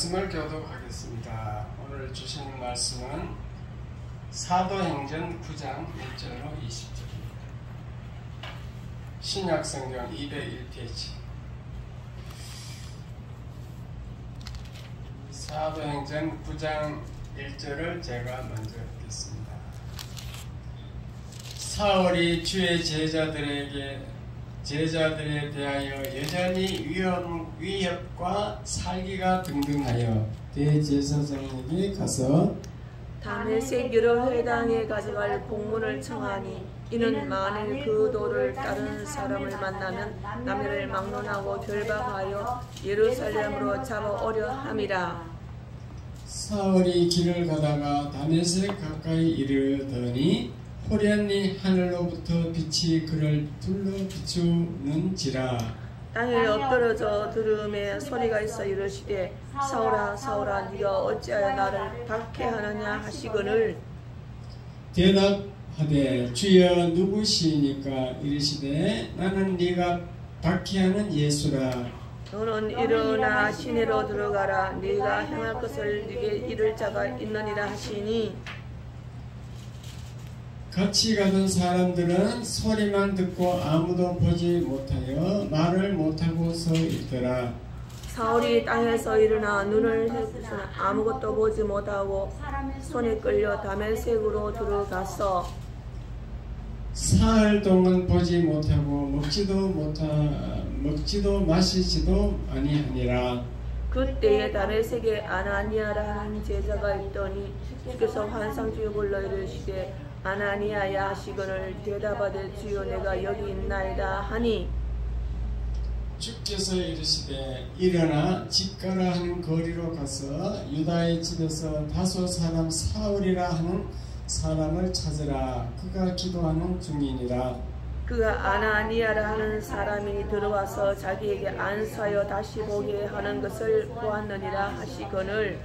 말씀을 교독하겠습니다. 오늘 주시는 말씀은 사도행전 9장 1절로 20절입니다. 신약성경 201페이지. 사도행전 9장 1절을 제가 먼저 읽겠습니다. 사울이 주의 제자들에 대하여 여전히 위협과 살기가 등등하여 대제사장에게 가서 다메섹 여러 회당에 가져갈 공문을 청하니 이는 만일 그 도를 따르는 사람을 만나면 남해를 막론하고 결박하여 예루살렘으로 잡아오려 함이라. 사울이 길을 가다가 다메섹 가까이 이르더니 호련히 하늘로부터 빛이 그를 둘러 비추는지라. 땅에 엎드러져 들음에 소리가 있어 이르시되 사울아 사울아 네가 어찌하여 나를 박해하느냐 하시거늘 대답하되 주여 누구시니까? 이르시되 나는 네가 박해하는 예수라. 너는 일어나 시내로 들어가라. 네가 행할 것을 네게 이를 자가 있느니라 하시니 같이 가던 사람들은 소리만 듣고 아무도 보지 못하여 말을 못하고 서 있더라. 사울이 땅에서 일어나 눈을 헤고서는 아무것도 보지 못하고 손에 끌려 다메섹으로 들어가서 사흘 동안 보지 못하고 먹지도 마시지도 아니하니라. 그때에 다메섹에 아나니아라 하는 제자가 있더니 주께서 환상 중에 불러 이르시되 아나니아야 하시거늘 대답하되 주여 내가 여기 있나이다 하니 주께서 이르시되 일어나 집가라 하는 거리로 가서 유다의 집에서 다소 사람 사울이라 하는 사람을 찾으라. 그가 기도하는 중이니라. 그가 아나니아라 하는 사람이 들어와서 자기에게 안수하여 다시 보게 하는 것을 보았느니라 하시거늘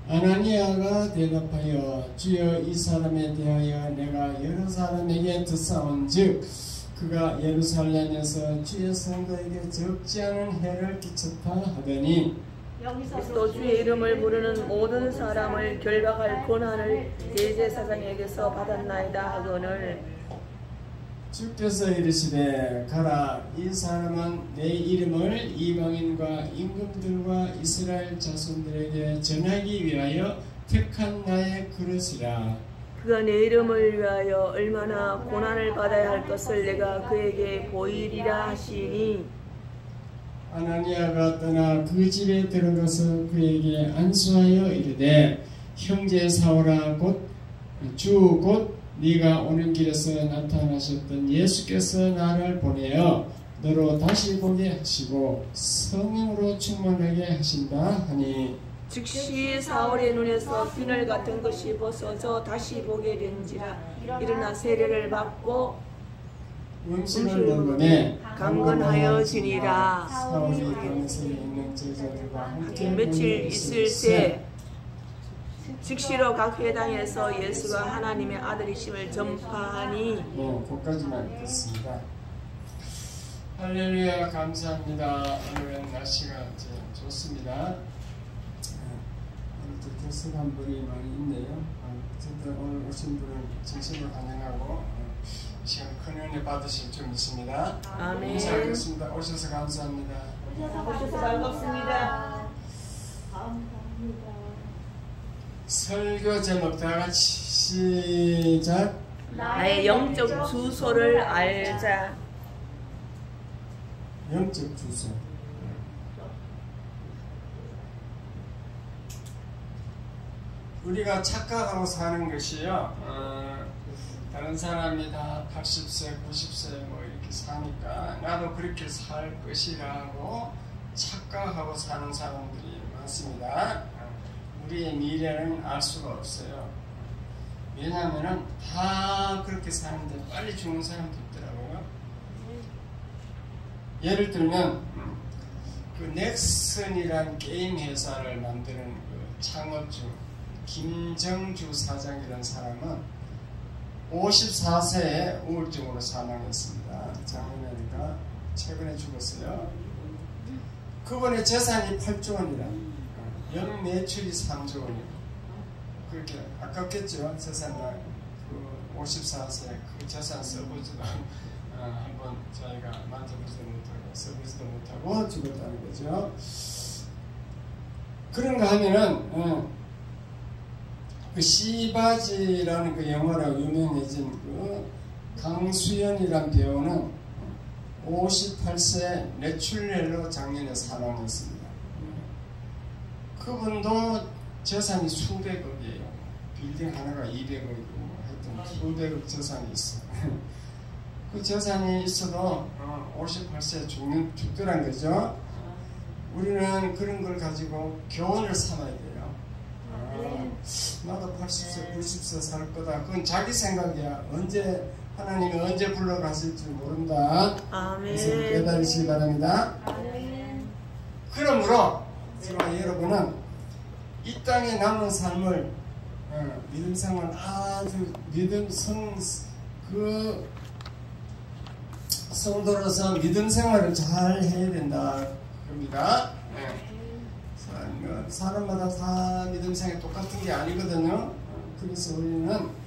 아나니아가 대답하여 주여 이 사람에 대하여 내가 여러 사람에게 듣사온즉 그가 예루살렘에서 주의 성도에게 적지 않은 해를 끼쳤다 하더니 또 주의 이름을 부르는 모든 사람을 결박할 권한을 대제사장에게서 받았나이다 하거늘 주께서 이르시되 가라. 이 사람은 내 이름을 이방인과 임금들과 이스라엘 자손들에게 전하기 위하여 택한 나의 그릇이라. 그가 내 이름을 위하여 얼마나 고난을 받아야 할 것을 내가 그에게 보이리라 하시니 아나니아가 떠나 그 집에 들어가서 그에게 안수하여 이르되 형제 사울아 곧 네가 오는 길에서 나타나셨던 예수께서 나를 보내어 너로 다시 보게 하시고 성령으로 충만하게 하신다 하니 즉시 사울의 눈에서 비늘 같은 것이 벗어져 다시 보게 된지라. 일어나 세례를 받고 음식을 먹으니 강건하여지니라. 사울이 다메섹에 있는 제자들과 함께 며칠 있을 때 즉시로 각 회당에서 예수가 하나님의 아들이심을 전파하니 거기까지만 읽겠습니다. 할렐루야. 감사합니다. 오늘은 날씨가 좋습니다. 오늘도 결석한 분이 많이 있네요. 어쨌든 오늘 오신 분은 진심으로 환영하고 이 시간 큰 은혜 받으실 줄 믿습니다. 아멘. 인사하겠습니다. 오셔서 감사합니다. 오셔서 반갑습니다. 설교 제목 다 같이 시작. 나의 영적 주소를 알자. 영적 주소. 우리가 착각하고 사는 것이요. 다른 사람이 다 80세, 90세 뭐 이렇게 사니까 나도 그렇게 살 것이라고 착각하고 사는 사람들이 많습니다. 우리의 미래는 알 수가 없어요. 왜냐하면 다 그렇게 사는데 빨리 죽는 사람도 있더라고요. 예를 들면 그 넥슨이란 게임 회사를 만드는 그 창업주 김정주 사장이라는 사람은 54세에 우울증으로 사망했습니다. 작년이니까 최근에 죽었어요. 그분의 재산이 8조 원이라. 매출이 3조 원이에요. 그렇게 아깝겠죠. 재산만 그 54세 그 재산 써보지도 한번 자기가 만져보지도 못하고 써보지도 못하고 죽었다는 거죠. 그런가 하면은 그 시바지라는 그 영화로 유명해진 그 강수연이란 배우는 58세 뇌출혈로 작년에 사망했습니다. 그분도 재산이 수백억이에요. 빌딩 하나가 200억이고 하여튼 수백억 재산이 있어. 그 재산이 있어도 58세에 죽더란 거죠. 우리는 그런 걸 가지고 교훈을 삼아야 돼요. 나도 80세, 90세 살 거다. 그건 자기 생각이야. 하나님이 언제 불러가실지 모른다. 그래서 깨달으시기 바랍니다. 그러므로 저와 여러분은 이 땅에 남은 삶을 믿음 생활 아주 성도로서 믿음 생활을 잘 해야 된다 겁니다. 사람마다 다 믿음 생활이 똑같은 게 아니거든요. 그래서 우리는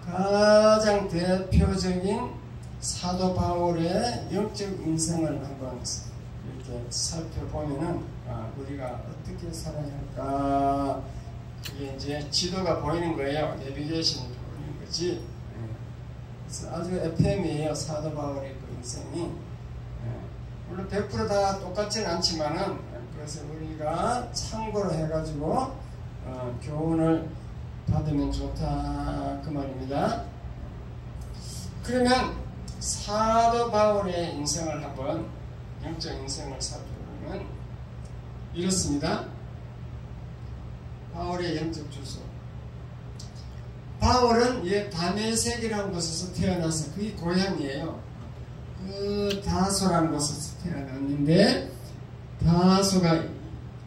가장 대표적인 사도 바울의 영적 인생을 한번 이렇게 살펴보면은 우리가 어떻게 살아야 할까? 그게 이제 지도가 보이는 거예요. 내비게이션이 보이는 거지. 그래서 아주 FM이에요. 사도 바울의 그 인생이. 물론 100% 다 똑같지는 않지만은 그래서 우리가 참고로 해가지고 교훈을 받으면 좋다 그 말입니다. 그러면 사도 바울의 인생을 한번 영적 인생을 살펴보면 이렇습니다. 바울의 영적 주소. 바울은 다메섹이라는 곳에서 태어나서 그게 고향이에요. 그 다소라는 곳에서 태어났는데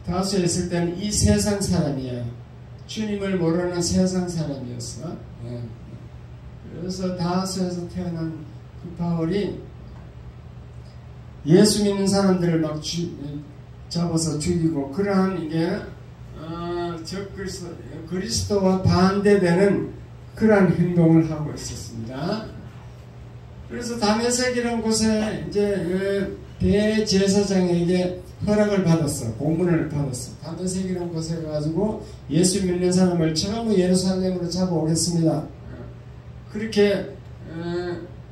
다소에 있을 때는 이 세상 사람이에요. 주님을 모르는 세상 사람이었어. 그래서 다소에서 태어난 그 바울이 예수 믿는 사람들을 막 잡아서 죽이고 그러한 이게 그리스도와 반대되는 그러한 행동을 하고 있었습니다. 그래서 다메섹이라는 곳에 이제 대제사장에게 허락을 받았어. 공문을 받았어. 다메섹이라는 곳에 가지고 예수 믿는 사람을 전부 예루살렘으로 잡아오겠습니다. 그렇게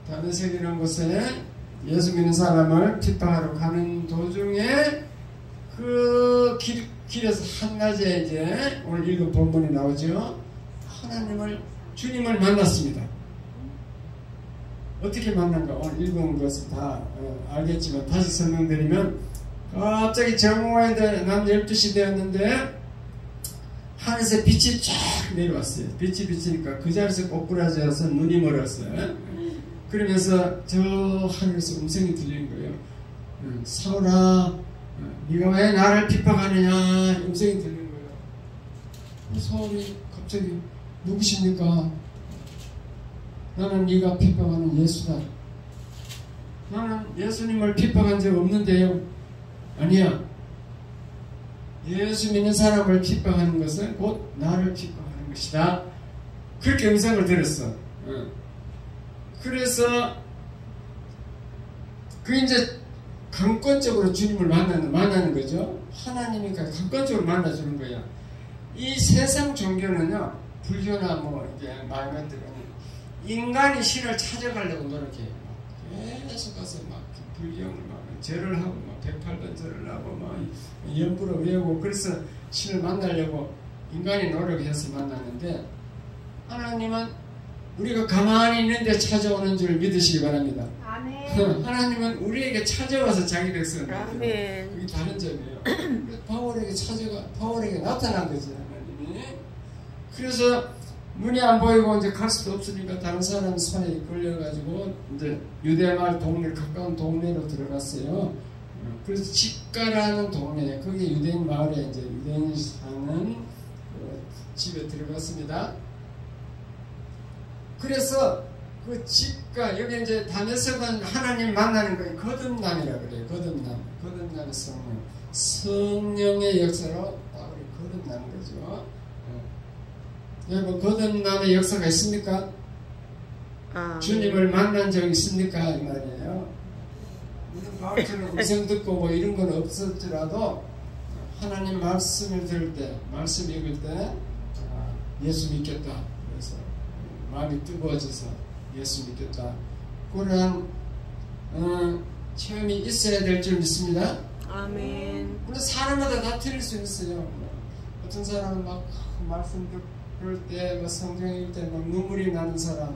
다메섹이라는 곳에 예수 믿는 사람을 핍박하러 가는 도중에 그 길에서 한낮에 이제 오늘 읽은 본문이 나오죠. 주님을 만났습니다. 어떻게 만난가? 오늘 읽은 것은 다 알겠지만 다시 설명드리면 갑자기 정오에 난 12시 되었는데 하늘에서 빛이 쫙 내려왔어요. 빛이 비치니까 그 자리에서 꼬꾸라져서 눈이 멀었어요. 그러면서 저 하늘에서 음성이 들리는 거예요. 사울아, 네가 왜 나를 핍박하느냐 음성이 들리는 거예요. 사울이 갑자기 누구십니까? 나는 네가 핍박하는 예수다. 나는 예수님을 핍박한 적 없는데요. 아니야. 예수 믿는 사람을 핍박하는 것은 곧 나를 핍박하는 것이다. 그렇게 음성을 들었어. 그래서 그 이제 강권적으로 주님을 만나는 거죠. 하나님이 강권적으로 만나주는 거야. 이 세상 종교는요, 불교나 뭐 이게 많은 것들은 인간이 신을 찾아가려고 노력해요. 계속 가서 막 불경을 막 절을 하고 막 108번 절을 하고 막 연부를 외우고 그래서 신을 만나려고 인간이 노력해서 만나는데 하나님은 우리가 가만히 있는데 찾아오는 줄 믿으시기 바랍니다. 아멘. 하나님은 우리에게 찾아와서 자기 백성을 만나요. 그게 다른 점이에요. 바울에게 나타난 거지 하나님이. 그래서 눈이 안 보이고 이제 갈 수도 없으니까 다른 사람 손에 끌려가지고 이제 유대마을 동네 가까운 동네로 들어갔어요. 그래서 집가라는 동네, 거기 유대인 마을에 이제 유대인이 사는 집에 들어갔습니다. 그래서 그 집가 여기 이제 다메섹은 하나님 만나는 거예요. 거듭남이라 그래요. 거듭남의 성령의 역사로 바울이 거듭나는 여러분 거듭남의 역사가 있습니까? 주님을 만난 적 있습니까? 이 말이에요. 바울처럼 음성 듣고 뭐 이런 건 없었더라도 하나님 말씀을 들을 때, 말씀 읽을 때 예수 믿겠다. 그래서 마음이 뜨거워져서 예수 믿겠다. 그런 체험이 있어야 될 줄 믿습니다. 아멘. 물론 사람마다 다 틀릴 수 있어요. 어떤 사람은 막 말씀 들을 때, 뭐 성경 읽을 때 막 눈물이 나는 사람,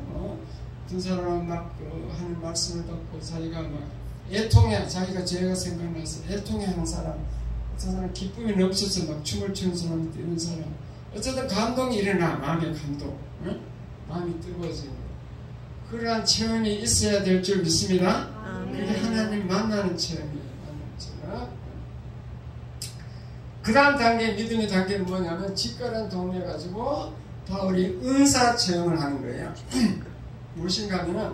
어떤 사람은 막 하는 말씀을 받고 자기가 막 애통해, 자기가 죄가 생각나서 애통해하는 사람, 어떤 사람은 기쁨이 넘쳐서 막 춤을 추는 사람, 뛰는 사람, 어쨌든 감동이 일어나, 마음의 감동, 마음이 뜨거워지는 거. 그러한 체험이 있어야 될 줄 믿습니다. 그게 하나님 만나는 체험이에요. 그 다음 단계, 믿음의 단계는 뭐냐면 직가란 동네 가지고 바울이 은사 체험을 하는 거예요. 무엇인가 하면은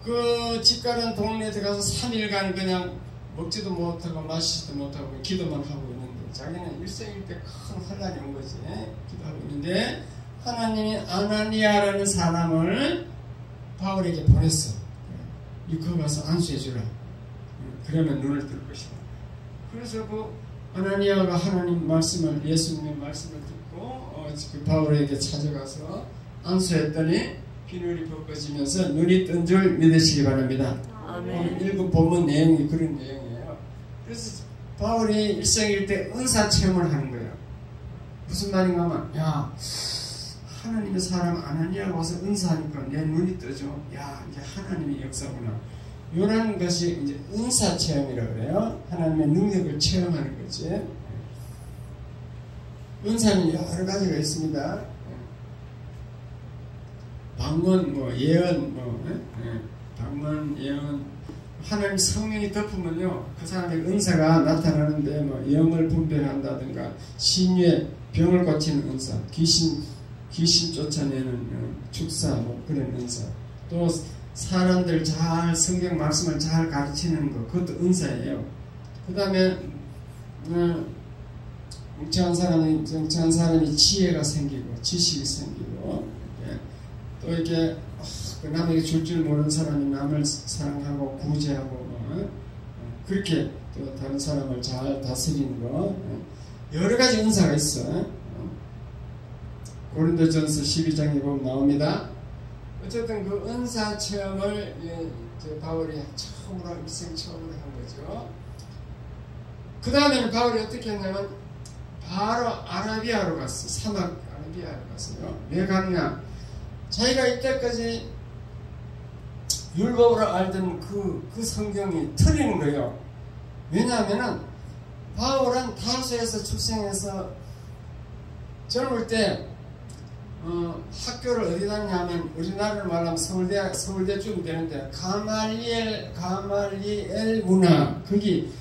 그 직가란 동네에 들어가서 3일간 그냥 먹지도 못하고 마시지도 못하고 기도만 하고 있는데 자기는 일생일 때 큰 혼란이 온 거지. 기도하고 있는데 하나님이 아나니아라는 사람을 바울에게 보냈어. 이거 가서 안수해 주라. 그러면 눈을 뜰 것이다. 그래서 그 아나니아가 하나님 말씀을, 예수님의 말씀을 듣고 그 바울에게 찾아가서 안수했더니 비늘이 벗겨지면서 눈이 뜬 줄 믿으시기 바랍니다. 오늘 읽은 본문 내용이 그런 내용이에요. 그래서 바울이 일생일 때 은사 체험을 하는 거예요. 무슨 말인가 하면, 야, 하나님의 사람 아나니아가 와서 은사하니까 내 눈이 뜨죠. 야, 이게 하나님의 역사구나. 이런 것이 이제 은사 체험이라고 그래요. 하나님의 능력을 체험하는 거지. 은사는 여러 가지가 있습니다. 방언, 뭐 예언, 방언, 예언. 하나님 성령이 덮으면요, 그 사람의 은사가 나타나는데, 뭐 영을 분별한다든가, 신유의 병을 고치는 은사, 귀신 쫓아내는 축사, 뭐 그런 은사. 또 사람들 잘 성경 말씀을 잘 가르치는 것, 그것도 은사예요. 그 다음에 정치한 사람이 지혜가 생기고 지식이 생기고, 또 이렇게 남에게 줄 모르는 사람이 남을 사랑하고 구제하고 그렇게 또 다른 사람을 잘 다스리는 거, 여러 가지 은사가 있어. 고린도전서 12장에 보면 나옵니다. 어쨌든 그 은사 체험을 바울이 처음으로 일생 처음으로 한 거죠. 그 다음에는 바울이 어떻게 했냐면 바로 아라비아로 갔어. 사막 아라비아로 갔어요. 왜 갔냐? 자기가 이때까지 율법으로 알던 그 성경이 틀리는 거예요. 왜냐하면은 바울은 타르수에서 출생해서 젊을 때 학교를 어디 다녔냐면 우리나라로 말하면 서울대쯤 되는데 가말리엘 문화, 거기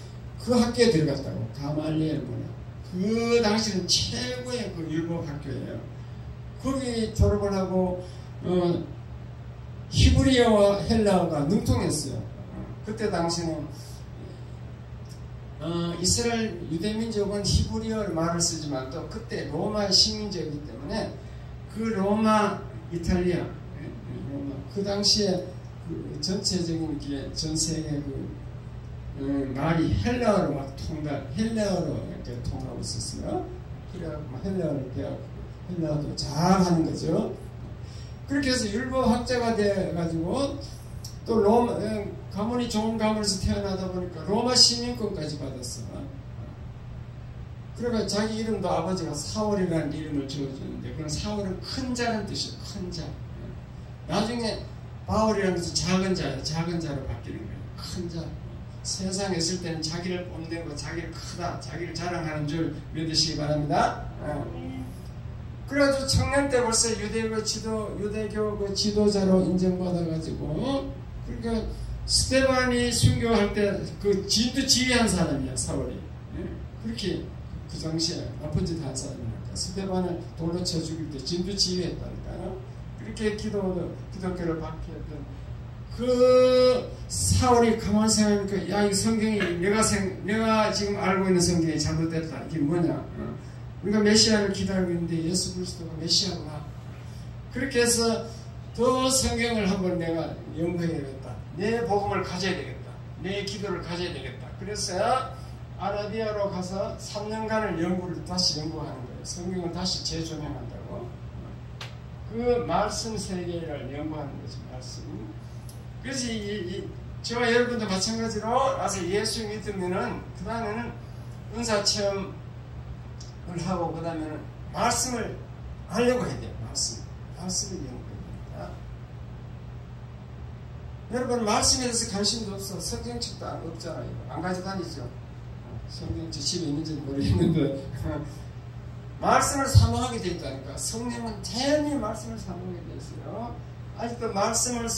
그 학교에 들어갔다고. 가말리엘 문화. 그 당시는 최고의 그 율법 학교예요. 거기 졸업을 하고 히브리어와 헬라어가 능통했어요. 그때 당시는 이스라엘 유대민족은 히브리어 말을 쓰지만 또 그때 로마의 식민지였기 때문에 그 로마, 이탈리아, 로마, 그 당시에 그 전체적인 게 전 세계 말이 헬라어로 막 헬라어로 이렇게 통하고 있었어요. 그래갖고 헬라어를 배웠고 헬라어도 잘하는 거죠. 그렇게 해서 율법학자가 돼가지고 또 로마 가문이 좋은 가문에서 태어나다 보니까 로마 시민권까지 받았어. 그러니까 자기 이름도 아버지가 사울이라는 이름을 지어주는데 그건 사울은 큰 자라는 뜻이에요. 큰 자. 나중에 바울이라는 뜻은 작은 자예요. 작은 자로 바뀌는 거예요. 큰 자. 세상에 있을 때는 자기를 뽐내고 자기를 크다, 자기를 자랑하는 줄 믿으시기 바랍니다. 그래가지고 청년 때 벌써 유대교 지도자로 인정받아가지고, 그러니까 스데반이 순교할 때 그 진도 지휘한 사람이야, 사울이. 그렇게 그 당시에 나쁜 짓 한 사람이니까 스데반을 돌로 쳐 죽일 때 진도 지휘했다니까요. 그렇게 기독교를 박해했던 그 사울이 가만 생각하니까, 야, 이 성경이 내가 지금 알고 있는 성경이 잘못됐다. 이게 뭐냐? 우리가 메시아를 기다리고 있는데 예수 그리스도가 메시아구나. 그렇게 해서 더 성경을 한번 내가 연구해야 되겠다. 내 복음을 가져야 되겠다. 내 기도를 가져야 되겠다. 그래서 아라비아로 가서 3년간을 연구를 다시 연구하는 거예요. 성경을 다시 재조명한다고. 그 말씀 세계를 연구하는 거죠. 말씀. 그래서 저와 여러분도 마찬가지로 와서 예수 믿으면은 그 다음에는 은사 체험을 하고 그 다음에는 말씀을 하려고 해야 돼요. 말씀을 연구합니다. 여러분 말씀에 대해서 관심도 없어. 성경책도 없잖아요. 안 가지고 다니죠. 성경책 집에 있는지 모르겠는데 말씀을 사모하게 되어 있다니까. 성령은 자연히 말씀을 사모하게 되어 있어요. 아직도 말씀을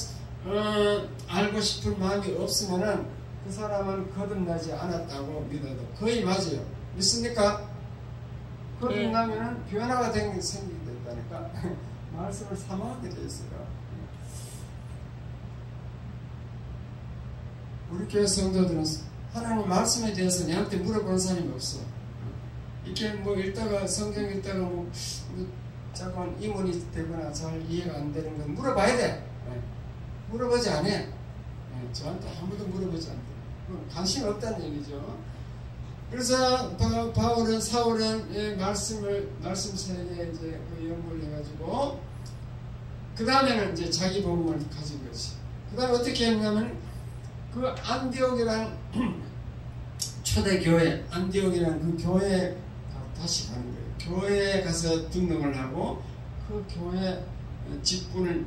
알고 싶은 마음이 없으면은 그 사람은 거듭나지 않았다고 믿어도 거의 맞아요. 믿습니까? 거듭나면은 변화가 생기게 됐다니까. 말씀을 사모하게 되어 있어요. 우리 교회 성도들은 하나님 말씀에 대해서 내한테 물어보는 사람이 없어. 이렇게 뭐 읽다가 성경 읽다가 뭐 잠깐 이문이 되거나 잘 이해가 안 되는 건 물어봐야 돼. 물어보지 않아. 저한테 아무도 물어보지 않대. 관심이 없다는 얘기죠. 그래서 사울은 말씀 세계에 이제 그 연구를 해가지고 그 다음에는 이제 자기 복음을 가진 거지. 그 다음에 어떻게 했냐면 그 안디옥이라는 초대교회, 안디옥이라는 그 교회에 다시 가는 거예요. 교회에 가서 등록을 하고 그 교회 직분을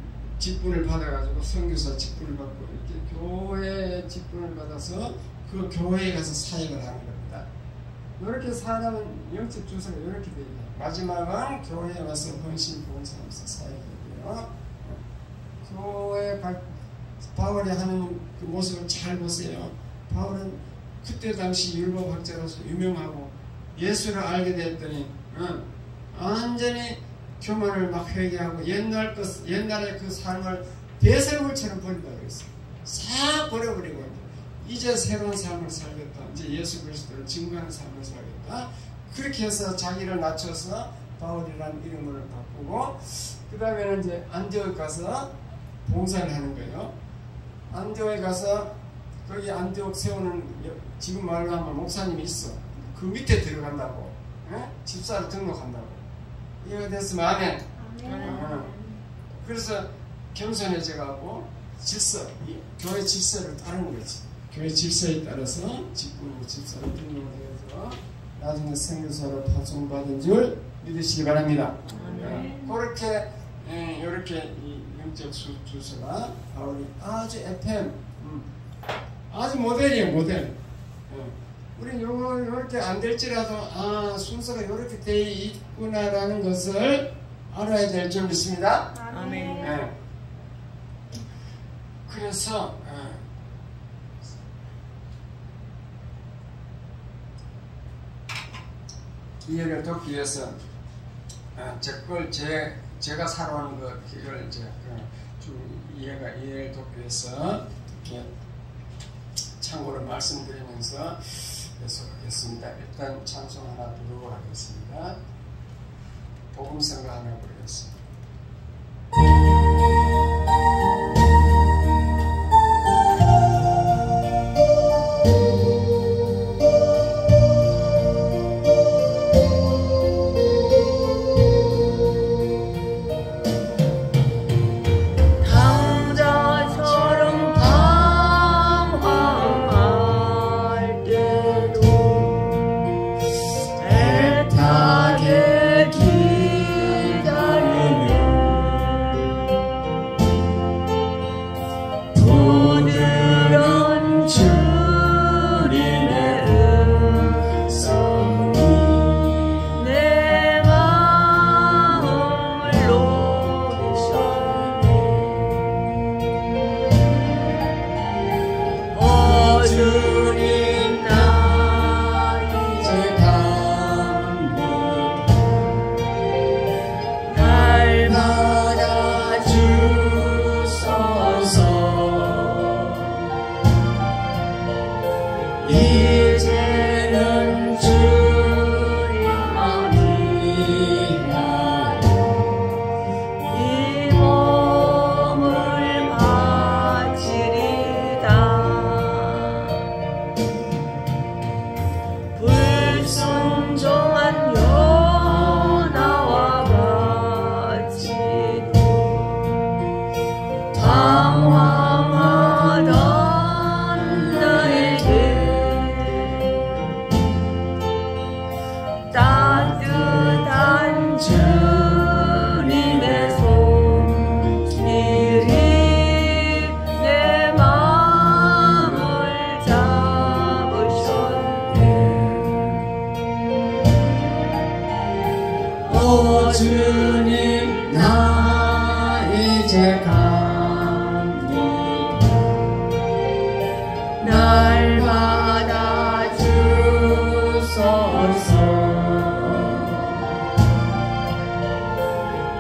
받아가지고 선교사 직분을 받고 이렇게 교회 직분을 받아서 그 교회에 가서 사역을 하는 겁니다. 이렇게 사람은 영적 주소가 이렇게 되어요. 마지막은 교회에 와서 헌신 봉사하면서 사역하고요. 교회 바울이 하는 그 모습을 잘 보세요. 바울은 그때 당시 율법학자로서 유명하고 예수를 알게 됐더니 완전히 교만을 막 회개하고 옛날의 그 삶을 대설물처럼 버린다고 했어요. 싹 버려버리고 이제 새로운 삶을 살겠다. 이제 예수 그리스도를 증거하는 삶을 살겠다. 그렇게 해서 자기를 낮춰서 바울이라는 이름을 바꾸고 그 다음에는 이제 안디옥에 가서 봉사를 하는 거예요. 안디옥에 가서 거기 안디옥 세우는 지금 말로 하면 목사님이 있어. 그 밑에 들어간다고. 집사로 등록한다고. 이해가 됐으면 아멘. 그래서 겸손해져가고 교회 질서를 따르는 거지. 교회 질서에 따라서 집사로 등록을 해서 나중에 선교사로 파송받은 줄 믿으시기 바랍니다. 그렇게 이렇게 영적 주소가 바울이 아주 FM 아주 모델이에요. 모델. 우린 이렇게 안 될지라도 순서가 이렇게 되어 있구나라는 것을 알아야 될 줄 믿습니다. 아멘. 그래서 이해를 돕기 위해서 제가 살아온 그걸 이제 좀 이해를 돕기 위해서 이렇게 참고로 말씀드리면서 계속하겠습니다. 일단 찬송 하나 부르고 하겠습니다. 복음성가 하나 부르겠습니다. 애타게 기다려 주님 나 이제 갑니다. 날 받아주소서.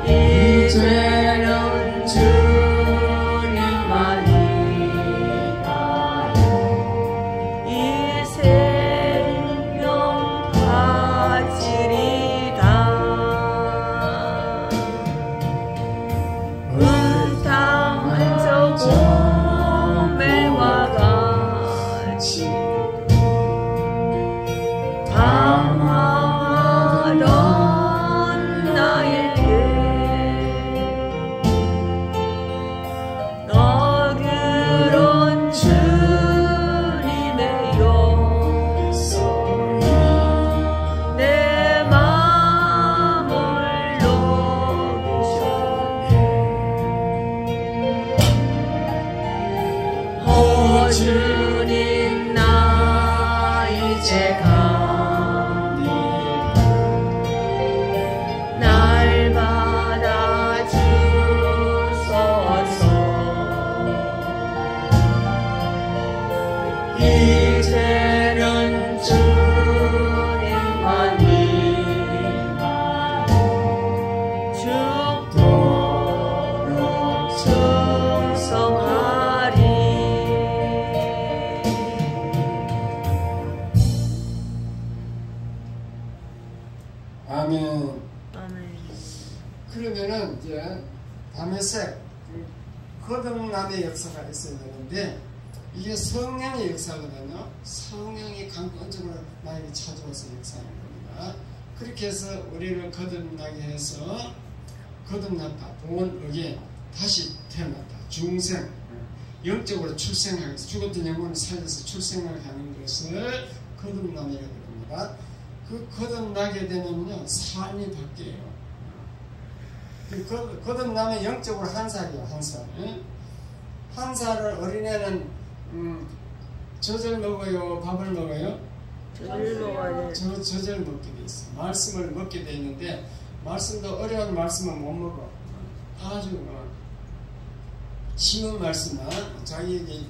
이제는 주님만이 이 생명 바치리다. 은탕한 저 고매와 같이 방황하던 나에게 너그러운 주님의 용서이 내 마음을 녹이셨네. 오 주님 나 이제 갑니다. 날 받아주소서. 이제는 주님만이 죽도록 충성하리. 아멘. 아멘. 그러면은 이제 다메섹 거듭남의 역사가 있어야 되는데 이게 성령의 역사거든요. 성령이 강권적으로 나에게 찾아와서 역사하는 겁니다. 그렇게 해서 우리를 거듭나게 해서 거듭났다, 본 어게 다시 태어났다, 중생, 영적으로 출생하게 해서 죽었던 영혼을 살려서 출생을 하는 것을 거듭남이라고 합니다. 그 거듭나게 되면요 삶이 바뀌어요. 거듭나면 영적으로 한 살이요, 한 살. 한 살을 어린애는 젖을 먹어요, 밥을 먹어요? 젖을 먹어야 돼. 젖을 먹게 돼 있어. 말씀을 먹게 돼 있는데 말씀도 어려운 말씀은 못 먹어. 아주 쉬운 말씀만 자기에게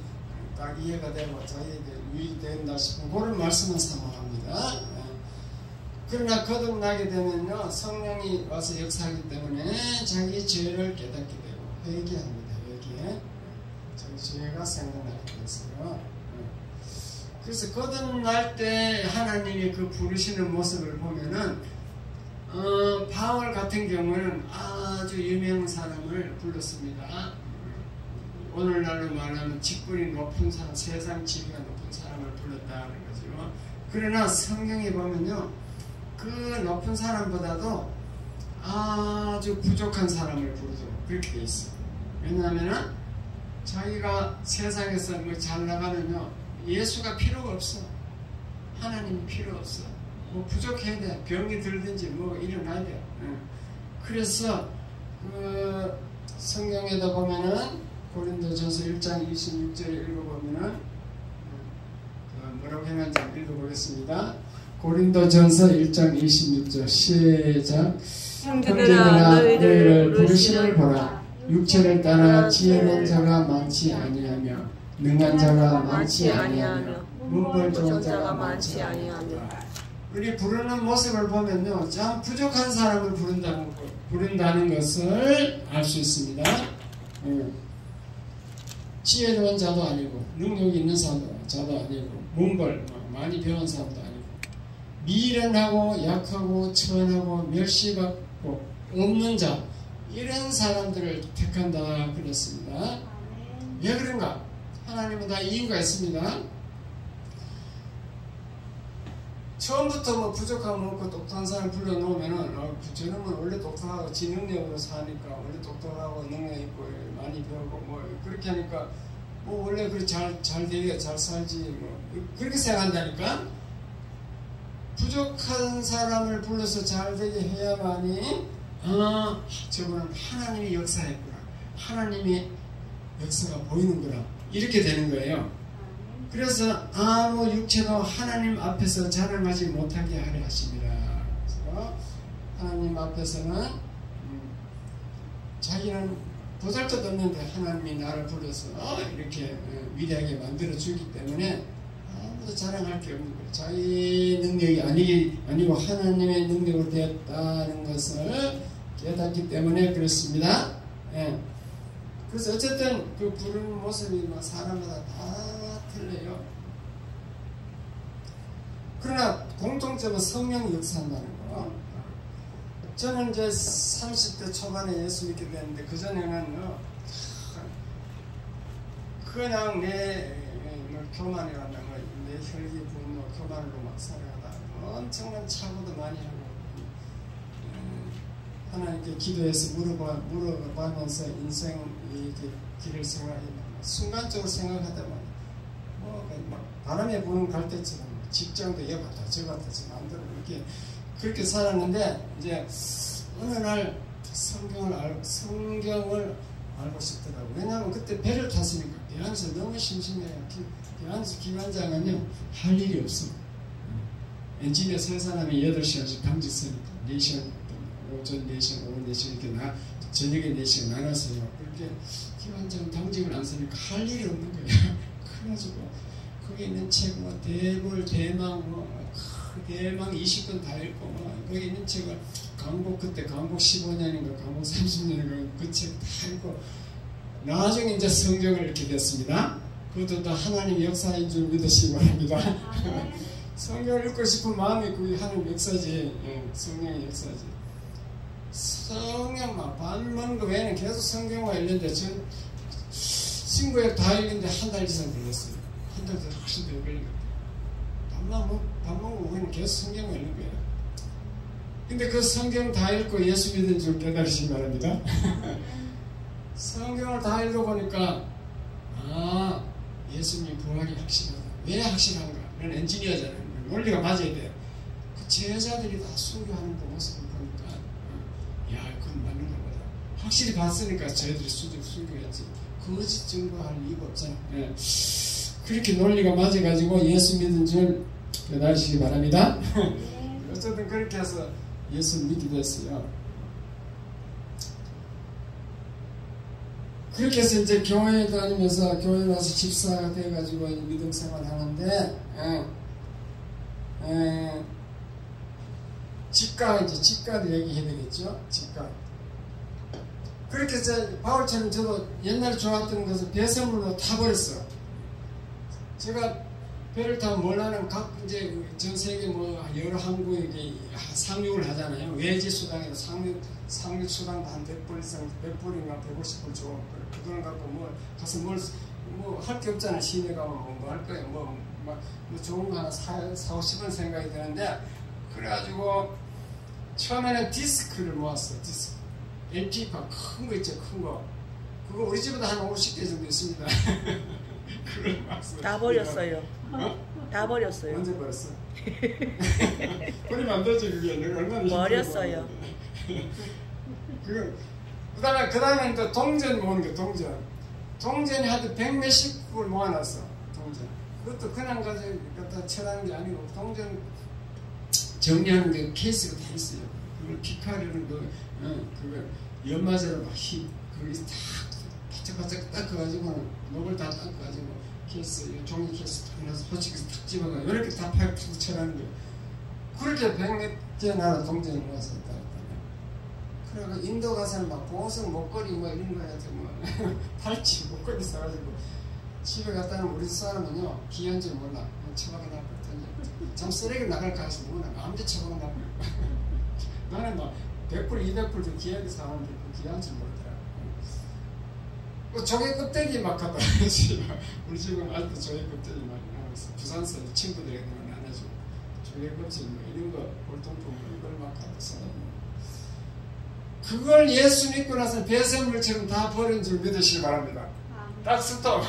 딱 이해가 되고 자기에게 유익이 된다 싶은 그런 말씀은 사모합니다. 그러나 거듭나게 되면요 성령이 와서 역사하기 때문에 자기 죄를 깨닫게 되고 회개합니다. 회개. 자기 죄가 생각나게 됐어요. 그래서 거듭날 때 하나님이 그 부르시는 모습을 보면은 바울 같은 경우는 아주 유명한 사람을 불렀습니다. 오늘날로 말하면 직분이 높은 사람, 세상 지위가 높은 사람을 불렀다는 거죠. 그러나 성경에 보면요 그 높은 사람보다도 아주 부족한 사람을 부르죠. 그렇게 돼 있어요. 왜냐하면 자기가 세상에서 뭐 잘 나가면요 예수가 필요가 없어. 하나님이 필요 없어. 뭐 부족해야 돼. 병이 들든지 뭐 일어나야 돼. 그래서 그 성경에다 보면은 고린도전서 1장 26절에 읽어보면은 뭐라고 했는지 읽어보겠습니다. 고린도전서 1장 26절 시작. 형제들아 너희를 부르심을 보라. 육체를 따라 지혜로운 자가 많지 아니하며 능한 자가 많지 아니하며 문벌 좋은 자가 많지 아니하며. 우리 부르는 모습을 보면요 참 부족한 사람을 부른다는 것을 알 수 있습니다. 지혜로운 자도 아니고 능력이 있는 자도 아니고 문벌 많이 배운 사람도 아니고 미련하고 약하고 천하고 멸시받고 없는 자 이런 사람들을 택한다 그랬습니다. 왜 그런가? 하나님은 다 이유가 있습니다. 처음부터 뭐 부족하면 없고 똑똑한 사람 불러놓으면은 저놈은 원래 똑똑하고 지 능력으로 사니까 원래 똑똑하고 능력 있고 많이 배우고 뭐 그렇게 하니까 뭐 원래 그렇게 잘 되게 잘 살지 뭐 그렇게 생각한다니까. 부족한 사람을 불러서 잘 되게 해야만이 저분은 하나님이 역사했구나, 하나님이 역사가 보이는구나 이렇게 되는 거예요. 그래서 아무 육체도 하나님 앞에서 자랑하지 못하게 하려 하십니다. 그래서 하나님 앞에서는 자기는 보잘것없는데 하나님이 나를 불러서 이렇게 위대하게 만들어주기 때문에 아무도 자랑할 게 없는 거예요. 자기 능력이 아니고 하나님의 능력으로 되었다는 것을 깨닫기 때문에 그렇습니다. 예. 그래서 어쨌든 그 부르는 모습이 사람마다 다 틀려요. 그러나 공통점은 성령이 역사한다는 거. 저는 이제 30대 초반에 예수 믿게 됐는데 그전에는 그냥 내 교만이란다, 내 혈기 분노 교만으로 막 살아가다 엄청난 착오도 많이 하고 하나님께 기도해서 물어보면서 인생 길을 생각해 순간적으로 생각하다만 막 바람에 부는 갈대처럼 직장도 여갔다 저갔다 저 마음대로 그렇게 살았는데 이제 어느 날 성경을 알고 싶더라고요. 왜냐하면 그때 배를 탔으니까 배 안에서 너무 심심해요. 배 안에서 기관장은요 할 일이 없어. 엔지니어 세 사람이 8시간씩 당직 쓰니까 4시간 오전 4시간 오후 4시간 이렇게 저녁에 4시간 나눠서요. 그렇게 기관장 당직을 안 쓰니까 할 일이 없는 거예요. 그래가지고 거기 있는 책 대볼 대망 대망 20권 다 읽고 거기 있는 책을 그때 강복 15년인가 강복 30년인가 그 책 다 읽고 나중에 이제 성경을 읽게 됐습니다. 그것도 다 하나님 역사인 줄 믿으시기 바랍니다. 성경을 읽고 싶은 마음이 그게 하나님 역사지. 성령의 역사지. 성경만 반만 그 외에는 계속 성경만 읽는데 전 신구약 다 읽는데 한 달 이상 걸렸어요. 한 달 더 훨씬 더 걸렸어요. 밥 먹고 우리는 계속 성경을 읽는 거예요. 근데 그 성경 다 읽고 예수 믿은 줄 깨달으시기 바랍니다. 성경을 다 읽어보니까 예수님 부활이 확실하다. 왜 확실한가? 넌 엔지니어잖아요. 논리가 맞아야 돼요. 그 제자들이 다 순교하는 그 모습을 보니까 그건 맞는가 보다. 확실히 봤으니까 저희들이 순교했지. 거짓 증거할 이유가 없잖아. 네. 그렇게 논리가 맞아가지고 예수 믿은 줄 깨달으시기 바랍니다. 어쨌든 그렇게 해서 예수를 믿게 됐어요. 그렇게 해서 이제 교회 다니면서 교회 와서 집사가 돼가지고 믿음 생활 하는데 집가를 얘기해야 되겠죠. 집가. 그렇게 해서 바울처럼 저도 옛날에 좋았던 것을 배선물로 타버렸어. 제가 배를 타면 뭘 하는 이제 전 세계 여러 항구에 상륙을 하잖아요. 외지 수당에도 상륙 수당도 한 100불 이상, 100불인가 150불 줘. 그 돈 갖고 가서 할 게 없잖아. 시내 가면 뭐 할 거예요. 좋은 거 하나 40-50원 생각이 드는데, 그래가지고 처음에는 디스크를 모았어. 디스크. LP판 큰 거 있죠, 큰 거. 그거 우리 집에도 한 50개 정도 있습니다. 그걸 막 다 버렸어요. 다 버렸어요. 언제 버렸어? 버리면 안 되지, 그게. 내가 얼마나 버렸어요. 그 다음에 또 동전 모으는 게 동전이 하도 100몇십 불 모아놨어. 동전. 그것도 그냥 갖다 쳐라는 게 아니고, 동전 정리하는 게 케이스가 다 있어요. 그걸 피카리는 그걸 연마제로 막 그걸 다 바짝바짝 닦아가지고, 목을 다 닦아가지고, 케이스, 종이 케이스 딱 나서 호치기에서 탁 집어가 이렇게 다 팔 쳐라는 거예요. 그렇게 100몇 나라 동전을 모아서 있다. 그래가 인도 가서는 막 보석 목걸이 이런 거한테 팔찌 목걸이 사가지고 집에 갔다 오면 우리 사람은요 귀한 줄 몰라. 처박아 놨거든요. 참 쓰레기 나갈까 해서 몰라. 아무데 처박아 놨고. 나는 막 100불, 200불도 귀하게 사는데 그 귀한 줄 모르더라. 조개 껍데기 막 갖다 놨지. 우리 집은 아직도 조개 껍데기 많이 나와있어. 부산서 친구들에게 나눠주고 조개 껍질 이런 거 골동품 이걸 막 갖다 써. 그걸 예수 믿고 나서 배설물처럼 다 버린 줄 믿으시기 바랍니다. 딱 스톱.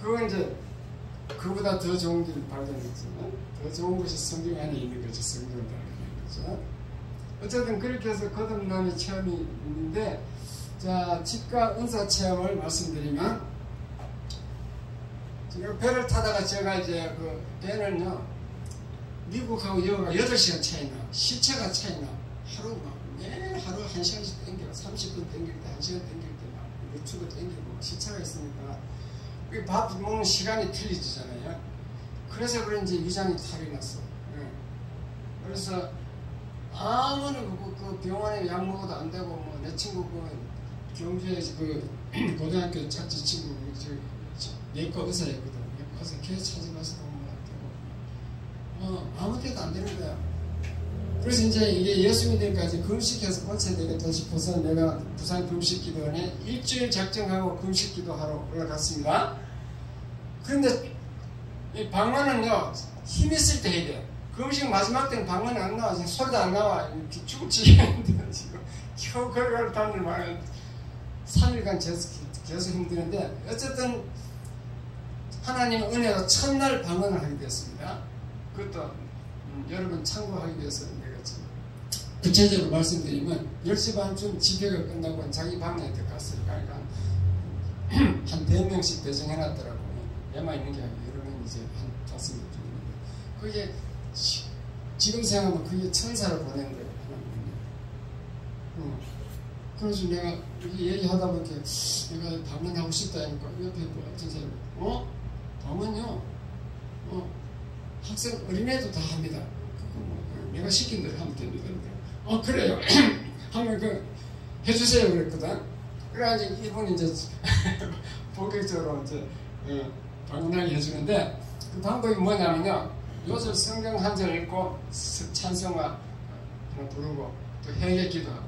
그건 이제 그보다 더 좋은 길 발견했지만 더 좋은 것이 성경 안에 있는 거죠. 성경을 발견하는 거죠. 어쨌든 그렇게 해서 거듭남의 체험이 있는데, 자, 집과 은사 체험을 말씀드리면, 제가 배를 타다가 제가 이제 그 배는요 미국하고 여기가 8시간 차이나 시차가 차이나. 하루 매일 하루 1시간씩 땡겨. 30분 땡길 때, 1시간 땡길 때 막 유튜브 땡기고 시차가 있으니까 밥 먹는 시간이 틀리잖아요. 그래서 그런지 위장이 탈이 났어. 그래서 아무리 그 병원에 약 먹어도 안 되고 뭐 내 친구 경주에 그 고등학교 짝지 친구 내과 의사였거든. 가서 걔 찾아가서 뭐 아무 데도 안 되는 거야. 그래서 이제 이게 예수 믿을까지 금식해서 고쳐야 되겠다 싶어서 내가 부산 금식기도원에 일주일 작정하고 금식기도하러 올라갔습니다. 그런데 이 방언은요 힘 있을 때 해야 돼. 금식 마지막 때는 방언이 안 나와. 소리도 안 나와. 죽을 지겠는데 지금 겨우 걸어갈 단을 말은 3일간 계속 힘드는데 어쨌든 하나님 은혜로 첫날 방언을 하게 되었습니다. 그것도 여러분 참고하기 위해서 내가 지금 구체적으로 말씀드리면 10시 반쯤 집회가 끝나고 자기 방에 들어갔어요. 그러니까 한 4명씩 배정해놨더라고요. 얘만 있는 게 아니고 여러 명 이제 한 5명 정도 있는데 그게 지금 생각하면 그게 천사를 보낸 거예요. 그래서 내가 이렇게 얘기하다 보니까 내가 방언하고 싶다 하니까 옆에 어떤 사람이 방언요 학생 어린애도 다 합니다. 내가 시킨 대로 하면 됩니다. 그래요. 하면 해주세요 그랬거든. 그래가지고 이분이 이제 본격적으로 이제 방언하게 해주는데 그 방법이 뭐냐면요. 요즘 성경 한 절 읽고 찬송가 부르고 또 회개 기도하고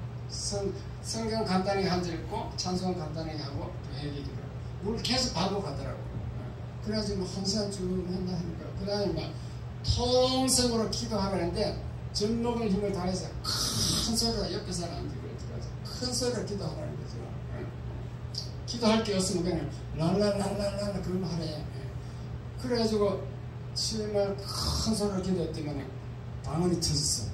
성경 간단하게 한 절 읽고 찬송 간단하게 하고 또 회개 기도하고 이걸 계속 반복하더라고요. 그래가지고 한 시간 쭉 한다 하니까 그 다음에 막 통성으로 기도하라는데 전목을 힘을 다해서 큰 소리가 옆에 사람 안 들고 큰 소리로 기도하라는 거죠. 기도할 게 없으면 그냥 랄랄랄랄랄 그런 말 하래. 그래가지고 정말 큰 소리로 기도했더니 방언이 터졌어.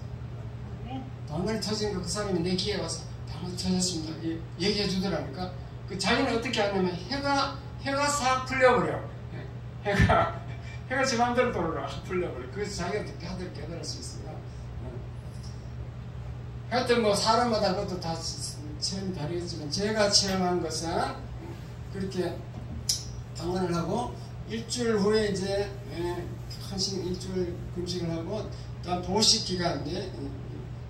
방언이 터지니까 그 사람이 내 귀에 와서 방언이 터졌습니다. 얘기해 주더라니까. 그 자기는 어떻게 하냐면 해가 싹 풀려버려. 해가 지 맘대로 돌아가 풀려버려. 그래서 자기가 깨달을 수 있어요. 하여튼 뭐 사람마다 그것도 다 체험이 다르겠지만 제가 체험한 것은 그렇게 방언을 하고 일주일 후에 이제 일주일 금식을 하고 또 보식 기간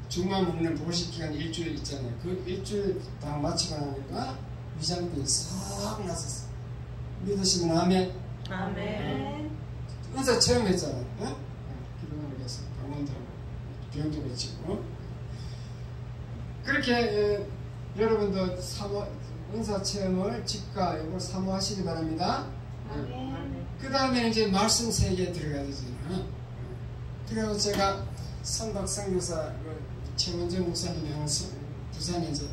죽만 먹는 보식 기간 일주일 있잖아요. 그 일주일 다 마치고 나니까 위장병이 싹 났었어. 믿으시면 아멘. 아멘. 은사 체험했잖아요. 기도하는 게서 방언도 하고 병도 고치고 그렇게 여러분도 은사 체험을 직가 이걸 사모하시기 바랍니다. 그 다음에 이제 말씀 세계에 들어가야 되잖아요. 그리고 제가 선박선교사 최원정 목사님이 하는 부산에 이제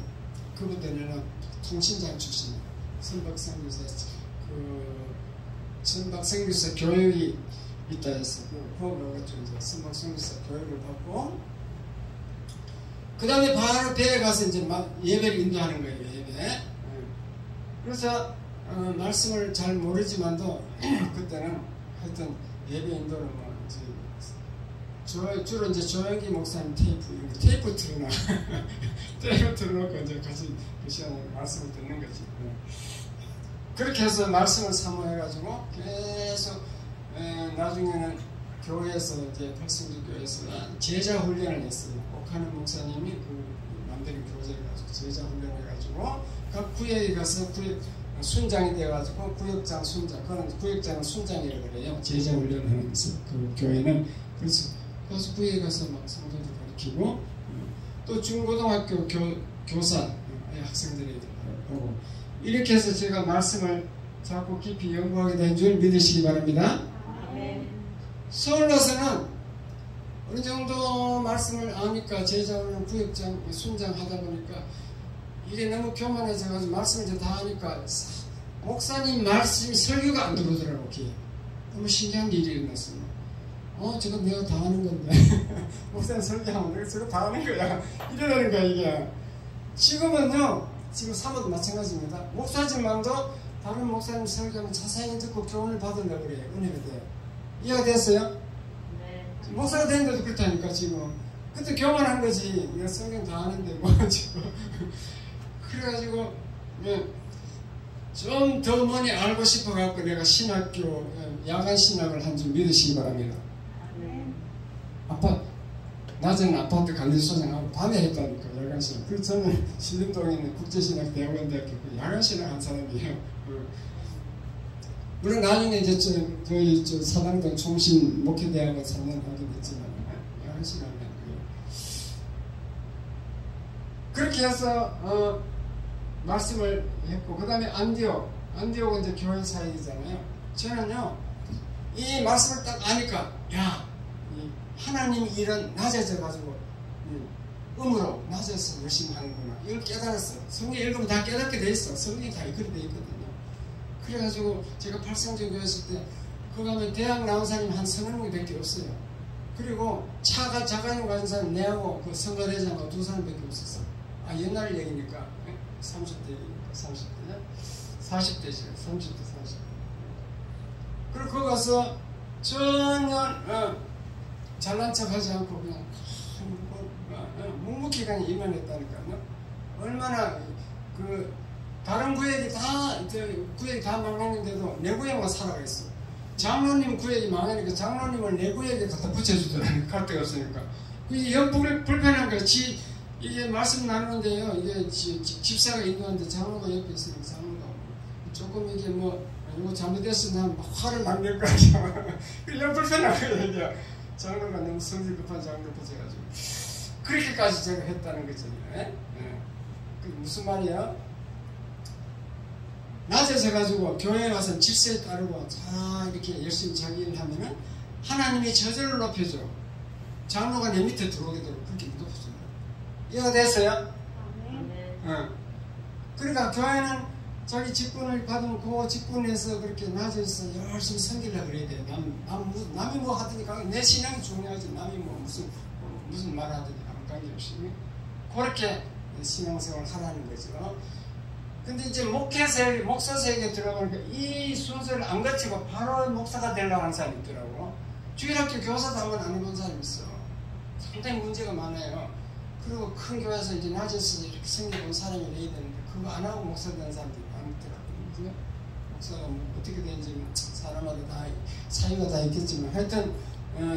그분들은 통신장 출신이에요. 선박선교사 선박선교사 교육이 있다 해서 그거를 가지고 이제 선박선교사 교육을 받고 그 다음에 바로 배에 가서 이제 막 예배를 인도하는 거예요. 예배. 그래서 말씀을 잘 모르지만도 그때는 하여튼 예배 인도를 뭐 주로 이제 조영기 목사님 테이프 틀어놔. 테이프 틀어놓고 이제 같이 그 시간에 말씀을 듣는 거지. 그렇게 해서 말씀을 사모해가지고 계속 나중에는 교회에서 이제 백성주 교회에서 제자 훈련을 했어요. 옥하는 목사님이 그 남들이 교제를 가지고 제자 훈련을 해가지고 각 구역에 가서 순장이 되어가지고 구역장 순장, 그런 구역장은 순장이라고 그래요. 제자 훈련을 하는 그 교회는 그래서 구역에 가서 막 성도들 가르치고 또 중고등학교 교사 학생들이 하고 이렇게 해서 제가 말씀을 자꾸 깊이 연구하게 된 줄 믿으시기 바랍니다. 서울 와서는 어느 정도 말씀을 아니까 제자훈련 구역장 순장 하다 보니까 이게 너무 교만해져가지고 말씀을 이제 다 하니까 목사님 말씀이 설교가 안 들어오더라고. 너무 신기한 일이 일어났어요. 저거 내가 다 하는 건데 목사님 설교하면 내가 저거 다 하는 거야. 이러는 거야 이게. 지금은요 지금 사모도 마찬가지입니다. 목사님만도 다른 목사님 설교하면 자세히 듣고 교훈을 받으려고 그래요. 은혜가 돼요. 이해가 됐어요? 네. 목사가 되는데도 그렇다니까 지금 그때 교만한 거지. 내가 성경 다 아는데 뭐 지금. 그래가지고 좀 더 많이 알고 싶어갖고 내가 신학교 야간 신학을 한 줄 믿으시기 바랍니다. 낮에는 아파트 관리소장하고 밤에 했다니까 야간 신학. 그래서 저는 신림동에 있는 국제신학대학원대학교 야간 신학 한 사람이에요. 물론 나중에 이제 저희 사당동 총신 목회대학원 3년 하게 됐지만 야간 신학을 했고요. 그렇게 해서 말씀을 했고, 그 다음에 안디옥은 이제 교회 사역이잖아요. 저는요, 이 말씀을 딱 아니까, 야, 하나님 일은 낮아져가지고, 음으로 낮아서 열심히 하는구나. 이걸 깨달았어요. 성경 읽으면 다 깨닫게 돼 있어. 성경이 다 그렇게 돼 있거든요. 그래가지고 제가 팔성전 교회 있을 때, 그거 가면 대학 나온 사람이 한 3명밖에 없어요. 그리고 자가용 가진 사람이 내하고 그 선거대장하고 2사람밖에 없었어. 옛날 얘기니까. 30대니까 30대 40대죠. 30대 40대. 그리고 거기 가서 전혀 잘난 척하지 않고 그냥 묵묵히 그냥 임원했다니까요. 얼마나 다른 구역이 다 망했는데도 내 구역만 살아가 있어. 장로님 구역이 망하니까 장로님을 내 구역에 갖다 붙여주더라고요. 갈 데가 없으니까. 영 불편한 거야. 이게 말씀 나누는데요. 이게 집사가 인도하는데 장로가 옆에 있으니까 장로가 조금 이게 이거 잘못됐으면 화를 막 낼 거 아니야. 영 불편한 거예요. 이게 장로가 너무 성질 급한 장로 붙여가지고 그렇게까지 제가 했다는 거잖아요. 그게 무슨 말이야? 낮에 서가지고 교회에 와서 질서에 따르고 다 이렇게 열심히 자기 일을 하면은 하나님이 저절로 높여줘. 장로가 내 밑에 들어오도록 그렇게 높여준다. 이해가 됐어요? 그러니까 교회는 자기 직분을 받으면 그 직분에서 그렇게 낮에서 열심히 섬기려고 그래야 돼. 남이 뭐 하더니 내 신앙이 중요하지. 남이 무슨 말 하더니 아무 관계없이 그렇게 신앙생활을 하라는 거죠. 근데 이제 목사세에게 들어가니까 이 순서를 안 거치고 바로 목사가 되려고 하는 사람이 있더라고. 주일학교 교사도 한번 안 해본 사람이 있어. 상당히 문제가 많아요. 그리고 큰 교회에서 이제 낮에서 이렇게 섬겨본 사람이 돼야 되는데 그거 안 하고 목사 되는 사람들이 많더라고요. 목사가 어떻게 되는지 사람마다 다 사유가 다 있겠지만 하여튼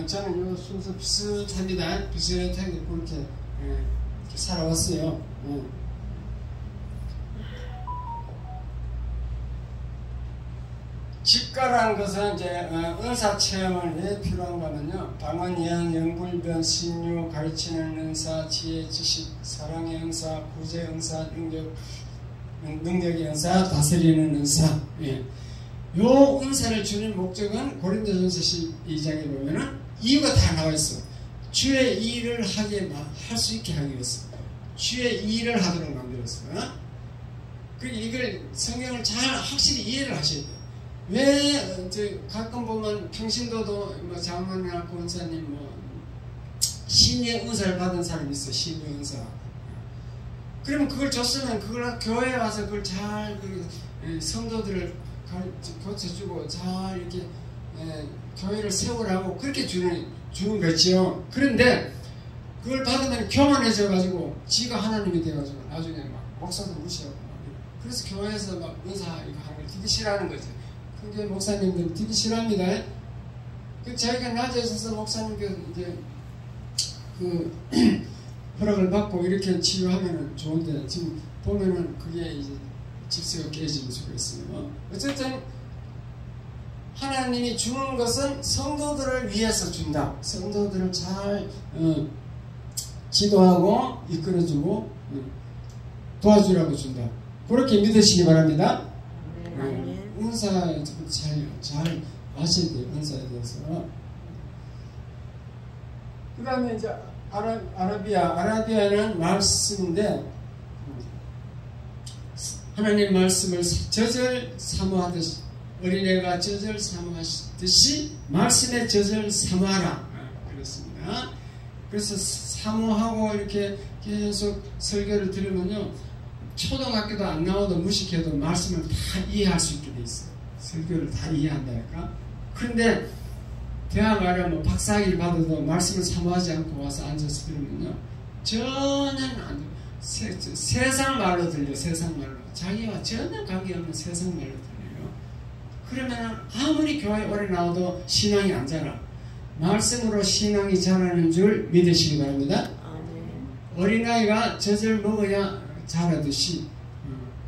저는 이 순서 비슷합니다. 비슷하게 그렇게 살아왔어요. 직가라는 것은 이제 은사 체험을 왜 필요한가 하면요. 방언, 예언, 영불변, 신유, 가르치는 은사, 지혜, 지식, 사랑의 은사, 구제 은사, 능력의 은사, 다스리는 은사. 요 은사를 주는 목적은 고린도전서 12장에 보면은 이유가 다 나와 있어. 주의 일을 할 수 있게 하기 위해서. 주의 일을 하도록 만들었어. 이걸 성경을 잘 확실히 이해를 하셔야 돼요. 왜 가끔 보면 평신도도 장로나 권사님 신의 은사를 받은 사람이 있어. 신의 은사. 그러면 그걸 줬으면 그걸 교회에 와서 그걸 잘 성도들을 고쳐주고 잘 이렇게 교회를 세우라고 그렇게 주는 거지요. 그런데 그걸 받으면 교만해져 가지고 지가 하나님이 돼가지고 나중에 목사도 무시하고 그래서 교회에서 은사 이거 하는 걸 되게 싫어하는 거지. 근데 목사님들 되게 싫어합니다. 자기가 낮에 있어서 목사님께 이제 허락을 받고 이렇게 치유하면은 좋은데 지금 보면은 그게 이제 질서가 깨지는 수가 있어요. 어쨌든 하나님이 주는 것은 성도들을 위해서 준다. 성도들을 잘 지도하고 이끌어주고 도와주라고 준다. 그렇게 믿으시기 바랍니다. 은사 잘 아셔야 돼요. 은사에 대해서. 그 다음에 이제 아라비아는 말씀인데 하나님 말씀을 저절 사모하듯이 어린애가 저절 사모하듯이 말씀에 저절 사모하라. 그렇습니다. 그래서 사모하고 이렇게 계속 설교를 들으면요. 초등학교도 안 나와도 무식해도 말씀을 다 이해할 수 있게 돼 있어요. 설교를 다 이해한다니까. 그런데 대학 말이야 뭐 박사학위를 받아도 말씀을 사모하지 않고 와서 앉아서 들으면요 전혀 안 돼요. 세상 말로 들려. 세상 말로 자기와 전혀 관계없는 세상 말로 들려요. 그러면 아무리 교회 오래 나와도 신앙이 안 자라. 말씀으로 신앙이 자라는 줄 믿으시기 바랍니다. 어린아이가 젖을 먹어야 자라듯이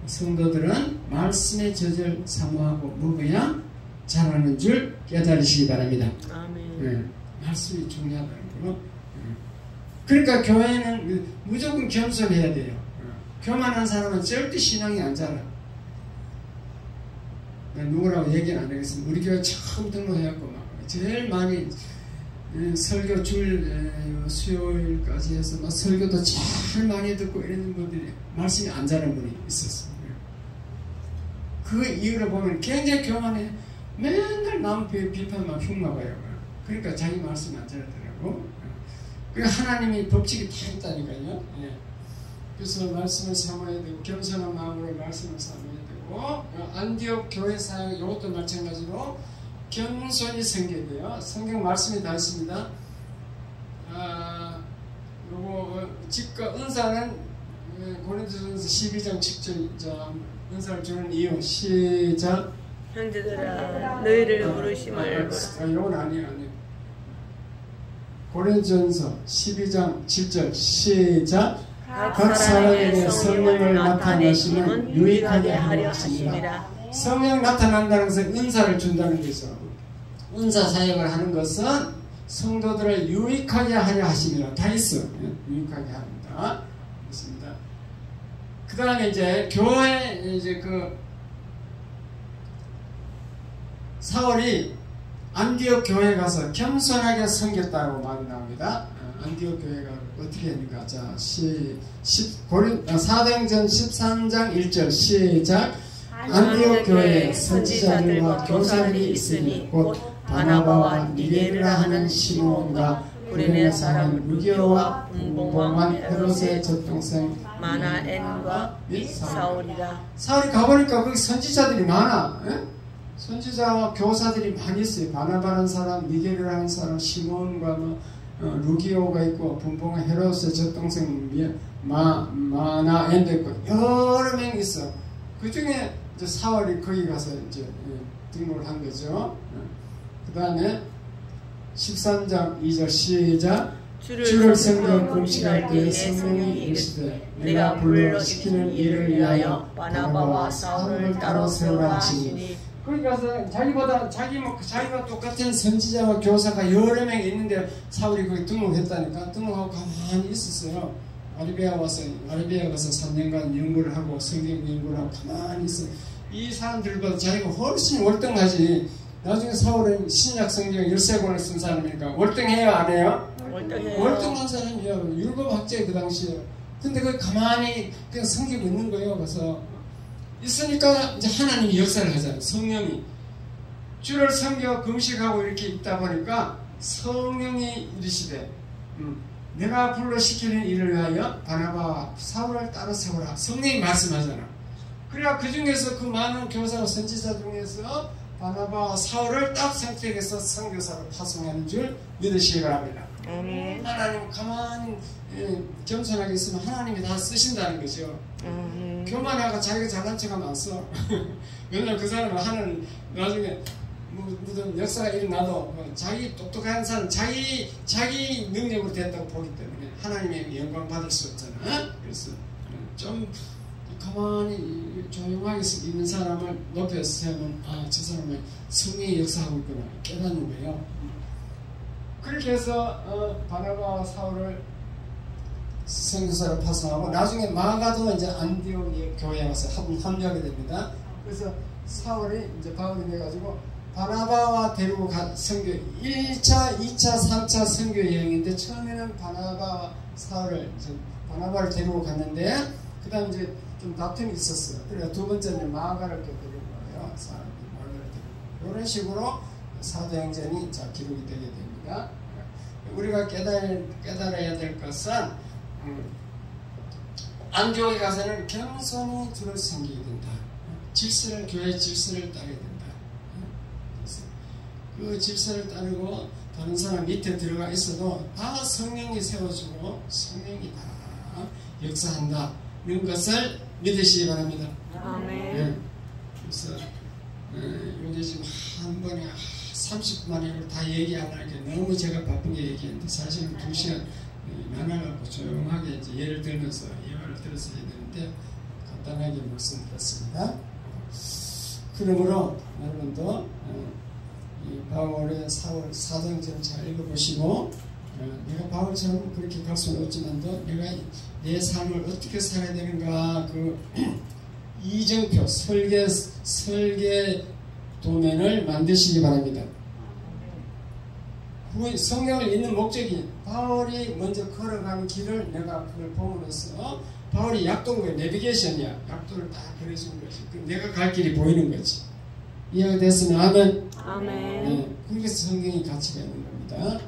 성도들은 말씀의 젖을 사모하고 먹어야 자라는 줄 깨달으시기 바랍니다. 아멘. 네, 말씀이 중요하다는 거. 그러니까 교회는 무조건 겸손해야 돼요. 교만한 사람은 절대 신앙이 안 자라. 누구라고 얘기는 안 하겠습니다. 우리 교회 처음 등록해갖고 막 제일 많이 설교 줄 수요일까지 해서 막 설교도 제일 많이 듣고 이런 분들이 말씀이 안 자라는 분이 있었어요. 그 이유로 보면 굉장히 교만해. 맨날 남 비판만 흉마봐요. 그러니까 자기 말씀이 안 자라더라고. 그러니까 하나님이 법칙이 다 있다니까요. 예. 그래서 말씀을 사모해야 되고 겸손한 마음으로 말씀을 사모해야 되고 안디옥 교회 사역 이것도 마찬가지로 겸손히 섬겨야 돼요. 성경 말씀이 다 있습니다. 요거 직과 은사는 고린도전서 12장 10절 은사를 주는 이유 시작. 형제들아 너희를 부르심을 요건 아니에요. 고린도전서 12장 7절 시작. 각 사람에게 성령을 나타내시면 유익하게 하려 하심이라. 성령 나타난다는 것은 은사를 준다는 거죠. 은사 사역을 하는 것은 성도들을 유익하게 하려 하심이라. 다 있어. 유익하게 합니다. 있습니다. 그 다음에 이제 교회 이제 사울이 안디옥 교회에 가서 겸손하게 섬겼다고 말이 나옵니다. 안디옥 교회가 어떻게 했는가? 자, 사도행전 13장 1절 시작. 안디옥 교회에 선지자들과 교사들이 있으니 곧 바나바와 니게르라 하는 시몬과 구레네 사람 루기오와 분봉왕 헤롯의 젖동생 마나엔과 및 사울이라. 사울이 가보니까 거기 선지자들이 많아. 선지자와 교사들이 많이 있어요. 바나바라는 사람, 니게르라는 사람, 시몬과 루기오가 있고 분봉왕 헤롯의 젖동생 마나엔도 있고 여러 명 있어. 그 중에 이제 사울이 거기 가서 이제 등록을 한 거죠. 그 다음에 13장 2절 시작. 주를 섬겨 금식할 때에 성령이 이르시되 내가 불러 시키는 일을 위하여 바나바와 사울을 따로 세우라 하시니. 거기 가서 자기가 똑같은 선지자와 교사가 여러 명 있는데 사울이 거기 등록했다니까. 등록하고 가만히 있었어요. 아라비아 가서 3년간 연구를 하고 성경 연구를 하고 가만히 있어. 이 사람들보다 자기가 훨씬 월등하지. 나중에 사울은 신약 성경 13권을 쓴 사람이니까 월등해요, 안 해요? 월등한 사람이에요. 율법학자의 그 당시에. 근데 그 가만히 그냥 섬기고 있는 거예요. 그래서 있으니까 이제 하나님이 역사를 하잖아요. 성령이 주를 섬겨 금식하고 이렇게 있다 보니까 성령이 이르시되 내가 불러 시키는 일을 위하여 바나바와 사울을 따로 세우라. 성령이 말씀하잖아. 그래야 그 중에서 그 많은 교사와 선지자 중에서 바나바와 사울을 딱 선택해서 선교사로 파송하는 줄 믿으시기 바랍니다. 하나님 가만히 겸손하게 있으면 하나님이 다 쓰신다는 거죠. 교만하고 자기가 잘난 척하면 안 써. 왜냐면 그 사람은 하는 나중에 무슨 역사가 일어나도 자기 똑똑한 사람 자기 능력으로 된다고 보기 때문에 하나님의 영광 받을 수 없잖아. 그래서 좀 가만히 조용하게 있는 사람을 높여서 세우면 저 사람은 성령의 역사하고 있구나 깨닫는 거예요. 그렇게 해서 바나바와 사울을 선교사로 파송하고 나중에 마가도 이제 안디옥 교회에 와서 합류하게 됩니다. 그래서 사울이 이제 바울이 돼가지고 바나바와 데리고 선교 1차, 2차, 3차 선교 여행인데 처음에는 바나바와 사울을 이제 바나바를 데리고 갔는데 그 다음 이제 좀 다툼이 있었어요. 그래서 두 번째는 마가를 데리고 가요. 사람이 마가를 데리고 이런 식으로 사도행전이 기록이 되게 됩니다. 우리가 깨달아야 될 것은 안디옥에 가서는 겸손히 주를 섬기게 된다. 교회의 질서를 따르게 된다. 그 질서를 따르고 다른 사람 밑에 들어가 있어도 다 성령이 세워주고 성령이 다 역사한다. 이런 것을 믿으시기 바랍니다. 아멘. 네. 그래서 요새 지금 한 번에 30분 만에 다 얘기 안 하게 너무 제가 바쁘게 얘기했는데 사실은 2시간 나눠갖고 조용하게 이제 예를 들면서 예화를 들어서 해야 되는데 간단하게 말씀드렸습니다. 그러므로 여러분도 이 바울의 사도행전을 잘 읽어보시고 내가 바울처럼 그렇게 갈 수는 없지만도 내가 내 삶을 어떻게 살아야 되는가 그 이정표 설계 도면을 만드시기 바랍니다. 성경을 읽는 목적이 바울이 먼저 걸어간 길을 내가 그걸 봄으로써 바울이 약도의 내비게이션이야. 약도를 다 그려주는 거지. 내가 갈 길이 보이는 거지. 이해가 됐으면 아멘. 아멘. 네, 그래서 성경이 가치가 있는 겁니다.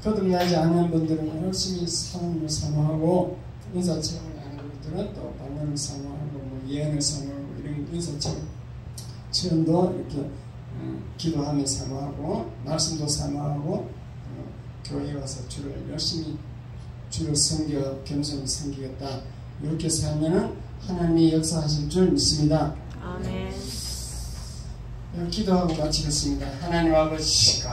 거듭나지 않은 분들은 열심히 삶을 사모하고 은사 체험을 하는 분들은 또 방언을 사모하고 뭐 예언을 사모하고 이런 은사 체험도 이렇게 기도하며 사모하고 말씀도 사모하고 교회에 와서 주를 열심히 주를 섬겨 겸손히 섬기겠다. 이렇게 살면은 하나님이 역사하실 줄 믿습니다. 아멘. 기도하고 마치겠습니다. 하나님 아버지